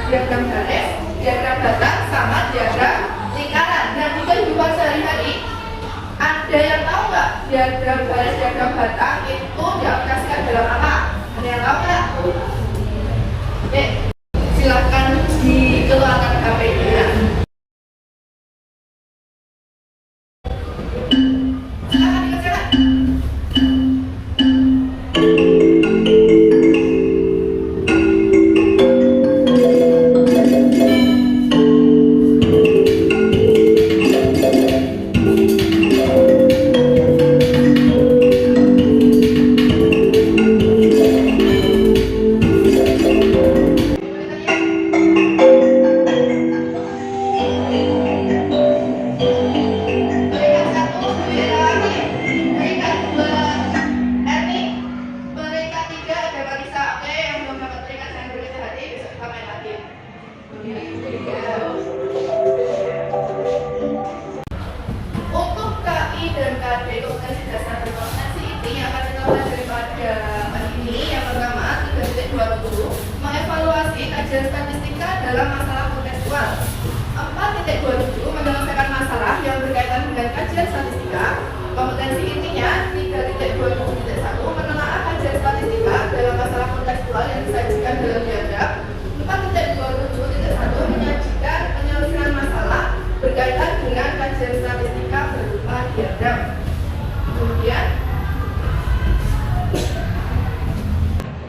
diagram garis, diagram batang, sama diagram lingkaran. Dan di kehidupan sehari-hari, ada yang tahu nggak diagram garis, diagram batang itu diaplikasikan dalam apa? Ada yang tahu nggak? Oke, silahkan dikeluarkan HP-nya. Silahkan dikerjakan. Untuk KI dan KD kompetensi dasar dan kompetensi inti yang akan kita pelajari pada pagi ini, yang pertama 3.20 mengevaluasi kajian statistika dalam masalah kontekstual. 4.27 menyelesaikan masalah yang berkaitan dengan kajian statistika. Kompetensi intinya 3.27.1 menelaah kajian statistika dalam masalah kontekstual yang disajikan dalam diagram. 4.27.1 menyajikan penyelesaian masalah berkaitan dengan kajian statistika berupa diagram. Kemudian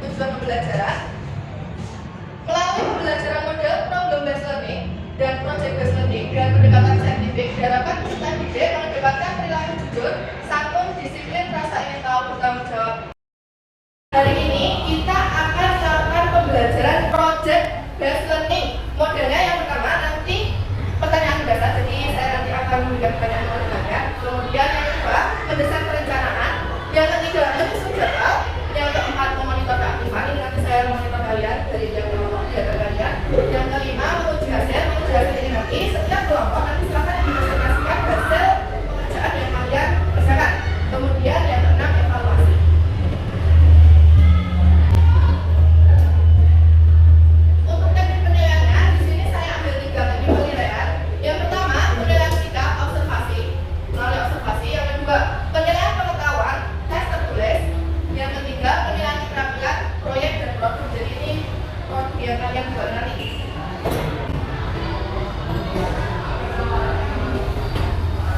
tujuan pembelajaran melalui pembelajaran model problem based learning dan project based learning dengan pendekatan saintifik diharapkan peserta didik mendapatkan perilaku jujur, santun, disiplin, rasa ingin tahu, bertanggung jawab. Hari ini kita akan melakukan pembelajaran project based learning. Modelnya yang pertama nanti pertanyaan dasar, jadi saya nanti akan memberikan pertanyaan. Kemudian yang kedua mendesain perencanaan. Yang ketiga menyusun jadwal. Yang keempat memonitor keaktifan. Ini nanti saya monitor kalian dari diagram kalian. Yang kelima menguji hasil. Menguji hasil ini nanti setiap kelompok nanti silakan dipresentasikan hasil pekerjaan yang kalian kerjakan. Kemudian yang keenam evaluasi. Untuk teknik penilaiannya di sini saya ambil 3 teknik penilaian. Yang pertama penilaian sikap observasi melalui observasi. Yang kedua penilaian pengetahuan tes tertulis. Yang ketiga penilaian keterampilan proyek dan produk. Jadi ini produk yang kalian buat nanti.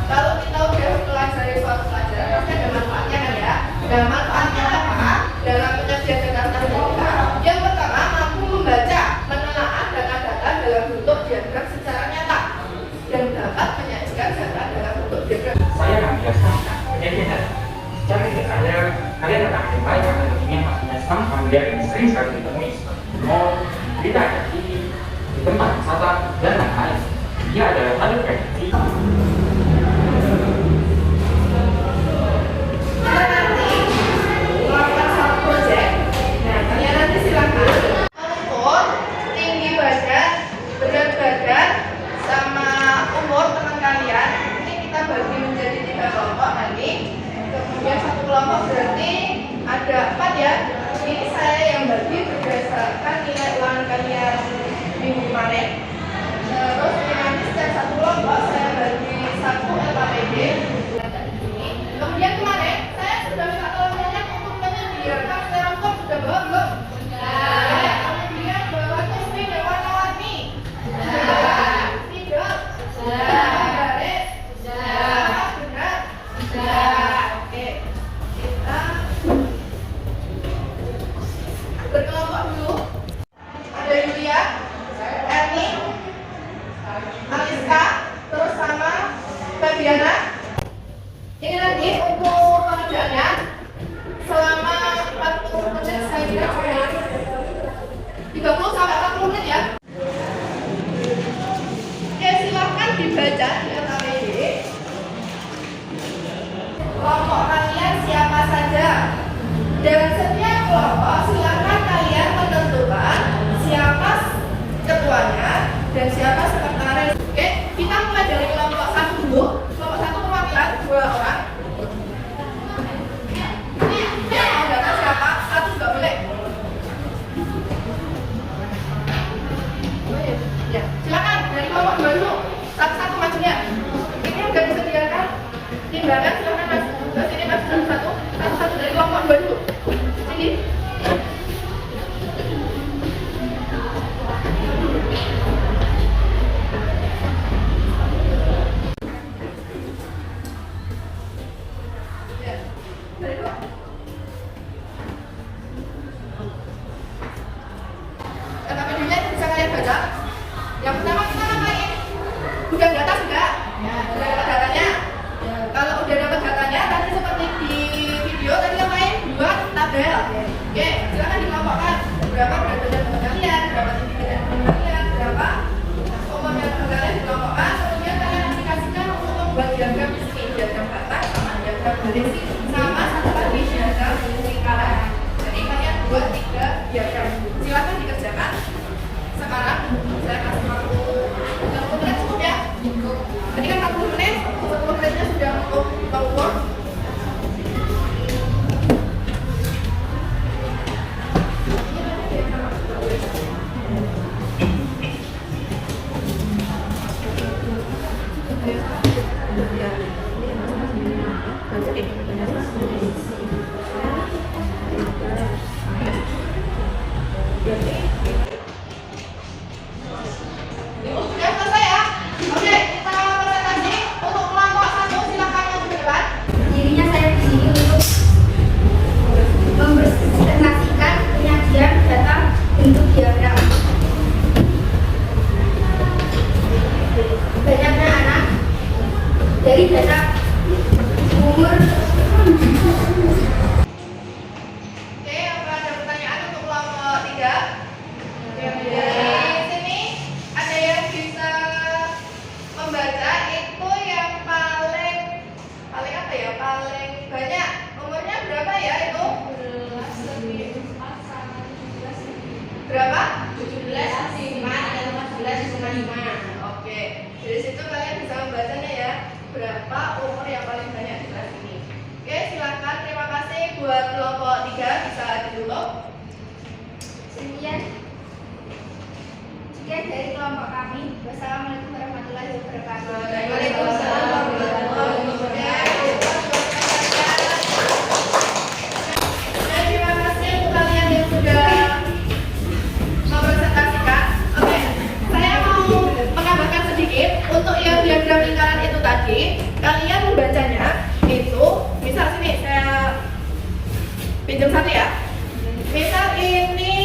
Kalau kita udah pelajari suatu pelajaran pasti ada manfaatnya kan ya. Nah manfaatnya apa? Dalam penyajian data statistika. Yang pertama mampu membaca, menelaah data-data dalam bentuk diagram secara nyata dan dapat menyajikan data dalam bentuk diagram. Saya akan menjelaskan penyajian secara tidak ada kalian akan menjumpai karena ini maksudnya sama kemudian yang sering sekali ditemui mau berita di tempat wisata dan lain-lain. Dia ada prediksi. Kita nanti melakukan satu project. Nah kalian nanti silakan mengukur tinggi badan, berat badan, sama umur teman kalian. Ini kita bagi menjadi 3 kelompok nanti. Kemudian satu kelompok berarti ada 4 ya. Ini saya yang bagi berdasarkan nilai ulangan kalian minggu kemarin. Terus ini nanti setiap satu kelompok saya bagi 1 LKPD. Kemudian kemarin saya sudah minta tolongnya untuk menyediakan stereoskop, sudah bawa belum? Sudah. Kemudian bawa tusmi dan warna-warni. Sudah. Tidak. Sudah. Garis. Sudah. Benar. Sudah. Oke. Kita berkelompok dulu. Ada Yulia, Erni, Aliska, terus sama Fabiana. Ini nanti untuk pengerjaannya selama 40 menit saya kira cukup. 30 sampai 40 menit ya. Oke, silahkan dibaca di LKPD. Kelompok kalian siapa saja. Dan setiap kelompok silakan kalian menentukan siapa ketuanya dan siapa sekretaris. Oke, kita mulai dari kelompok 1 dulu. Kelompok 1 perwakilan 2 orang. Yang mau datang siapa? 1 juga boleh. Yang pertama kita ngapain? Udah data sudah? Ya, udah dapat datanya. Kalau udah dapat datanya, tadi seperti di video tadi ngapain? Buat tabel. Oke, silakan dikelompokkan. Berapa berat badan teman kalian, berapa tinggi badan teman kalian, berapa umurnya teman kalian dikelompokkan. Kemudian kalian aplikasikan untuk membuat diagram di sini, diagram batas sama diagram garis sama satu lagi diagram lingkaran. Jadi kalian buat 3 diagram. Silakan dikerjakan. Sekarang saya kasih waktu 30 menit cukup ya? Cukup. Tadi kan 40 menit, 40 menitnya sudah untuk homework. Sudah selesai ya? Oke, kita presentasi untuk kelompok 1. Silakan maju ke depan. Dirinya saya di sini untuk mempresentasikan penyajian data bentuk diagram. Banyaknya anak dari data umur. Oke, apa ada pertanyaan untuk kelompok 3? Di sini ada yang bisa membaca itu yang paling apa ya? Paling banyak. Umurnya berapa ya itu? Berapa? 17,5. Oke. Dari situ kalian bisa membacanya ya. Berapa umur yang paling banyak di kelas ini? Oke, silakan. Terima kasih buat kelompok 3 bisa ditutup. Sekian dari kelompok kami. Wassalamualaikum warahmatullahi wabarakatuh. Waalaikumsalam warahmatullahi wabarakatuh. Dan terima kasih untuk kalian yang sudah mempresentasikan. Oke, saya mau menambahkan sedikit untuk yang diagram lingkaran itu tadi. Kalian membacanya itu, misal sini saya pinjam satu ya. Misal ini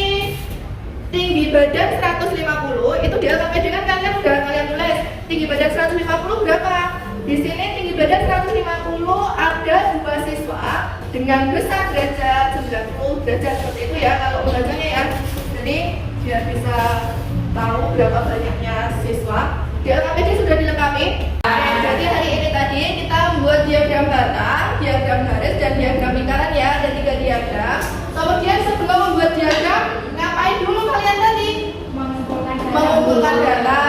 tinggi badan 150, itu di LKPD kan kalian udah kalian tulis tinggi badan 150 berapa? Di sini tinggi badan 150 ada 2 siswa dengan besar derajat 90 derajat seperti itu ya kalau membacanya ya. Jadi biar bisa tahu berapa banyaknya siswa. Di LKPD sudah dilengkapi. Jadi hari ini tadi kita membuat diagram batang, diagram garis dan diagram lingkaran ya, ada 3 diagram. Kemudian sebelum membuat diagram, ngapain dulu kalian tadi? Mengumpulkan data.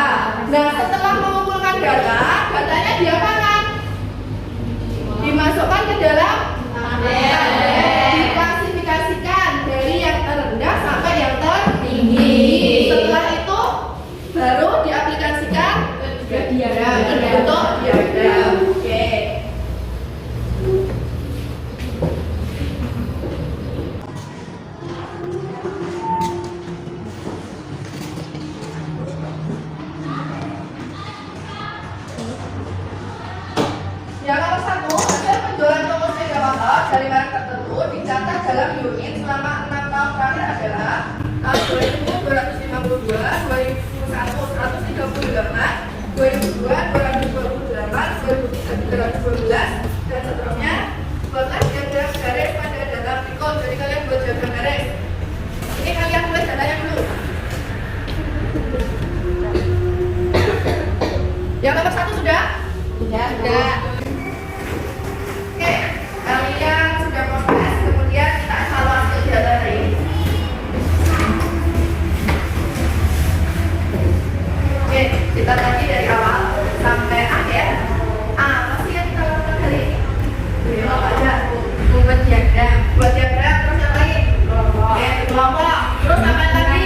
Nah, setelah mengumpulkan data, datanya diapakan? Dimasukkan ke dalam tabel. Diklasifikasikan dari yang terendah sampai yang tertinggi. Setelah itu baru diaplikasikan ke diagram, bentuk diagram. Oke. Yang nomor 1, hasil penjualan toko sepeda motor dari merek tertentu dicatat dalam unit selama 6 tahun terakhir adalah tahun 2000 252, 2001 138, 2002 228, 2003 312 dan seterusnya. Buatlah diagram garis pada data berikut. Jadi kalian buat diagram garis. Ini kalian buat datanya dulu. Yang nomor 1 sudah? Sudah. Oke, kalian sudah proses, kemudian kita evaluasi data hari ini. Oke, kita tadi dari awal sampai akhir. Apa sih yang kita lakukan hari ini? Oh, ada membuat diagram. Buat diagram, terus yang lain? Oke, kelompok. Terus apa lagi?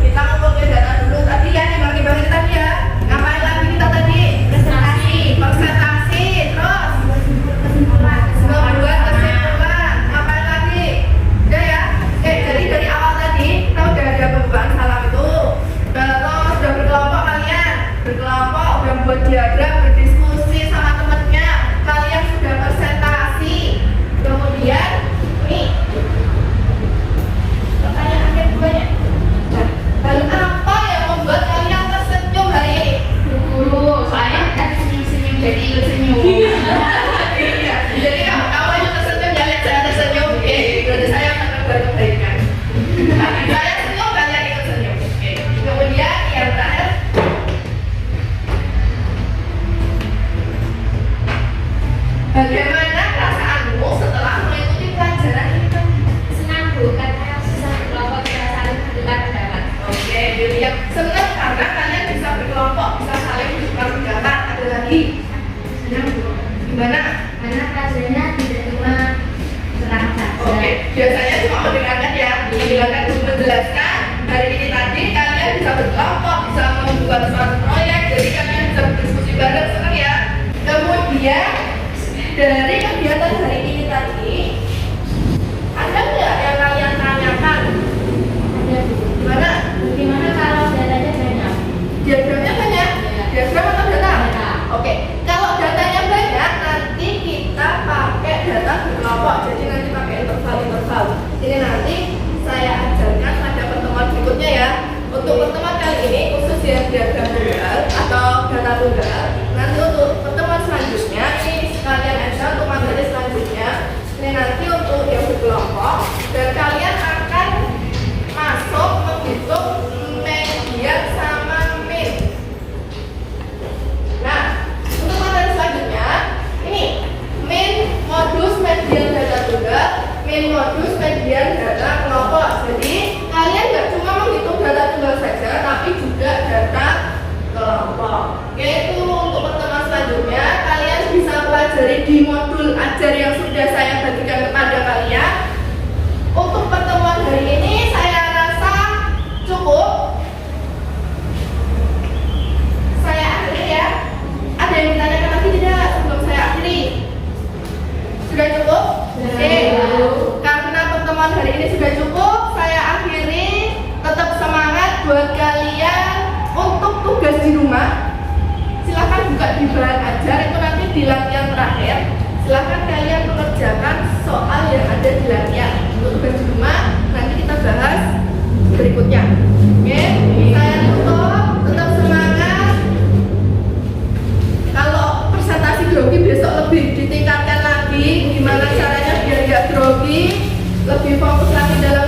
Kita ngumpulin data dulu tadi ya, bagi-bagi tadi ya. Ngapain lagi kita tadi? Presentasi, terus membuat kesimpulan. Ngapain lagi? Udah ya? Jadi dari awal tadi kita udah ada pembukaan salam itu. Terus udah berkelompok yang senang karena kalian bisa berkelompok, bisa saling bertukar pendapat. Ada lagi? Senang Bu. Gimana? Karena pelajarannya tidak cuma terang saja. Oke, biasanya cuma mendengarkan ya, mendengarkan guru menjelaskan. Hari ini tadi kalian bisa berkelompok, bisa membuat suatu proyek, jadi kalian bisa berdiskusi bareng, senang ya. Kemudian dari kegiatan hari ini tadi, ada nggak yang kalian tanyakan? Ada Bu. Gimana? Bagaimana kalau datanya banyak? Diagramnya banyak? Diagram atau data? Data. Oke, kalau datanya banyak, nanti kita pakai data berkelompok. Jadi nanti pakai interval. Ini nanti saya ajarkan pada pertemuan berikutnya ya. Untuk pertemuan kali ini khusus yang diagram tunggal atau data tunggal. Nanti untuk pertemuan selanjutnya ini sekalian aja untuk materi selanjutnya. Ini nanti untuk yang berkelompok dan kalian akan masuk menghitung median sama min. Nah, untuk materi selanjutnya ini min modus median data tunggal, min modus median data kelompok. Jadi kalian nggak cuma menghitung data tunggal saja, tapi juga data kelompok. Yaitu untuk pertemuan selanjutnya kalian bisa pelajari di modul ajar yang sudah saya bagikan kepada kalian. Untuk pertemuan hari ini saya rasa cukup. Saya akhiri ya. Ada yang ditanyakan lagi tidak sebelum saya akhiri? Sudah cukup? Oke. Karena pertemuan hari ini sudah cukup, saya akhiri. Tetap semangat buat kalian untuk tugas di rumah. Silahkan buka di bahan ajar, itu nanti di latihan terakhir. Silahkan kalian mengerjakan soal yang ada di latihan. Untuk tugas di rumah nanti kita bahas berikutnya. Oke, saya tutup. Tetap semangat. Kalau presentasi grogi besok lebih ditingkatkan lagi, gimana caranya biar nggak grogi, lebih fokus lagi dalam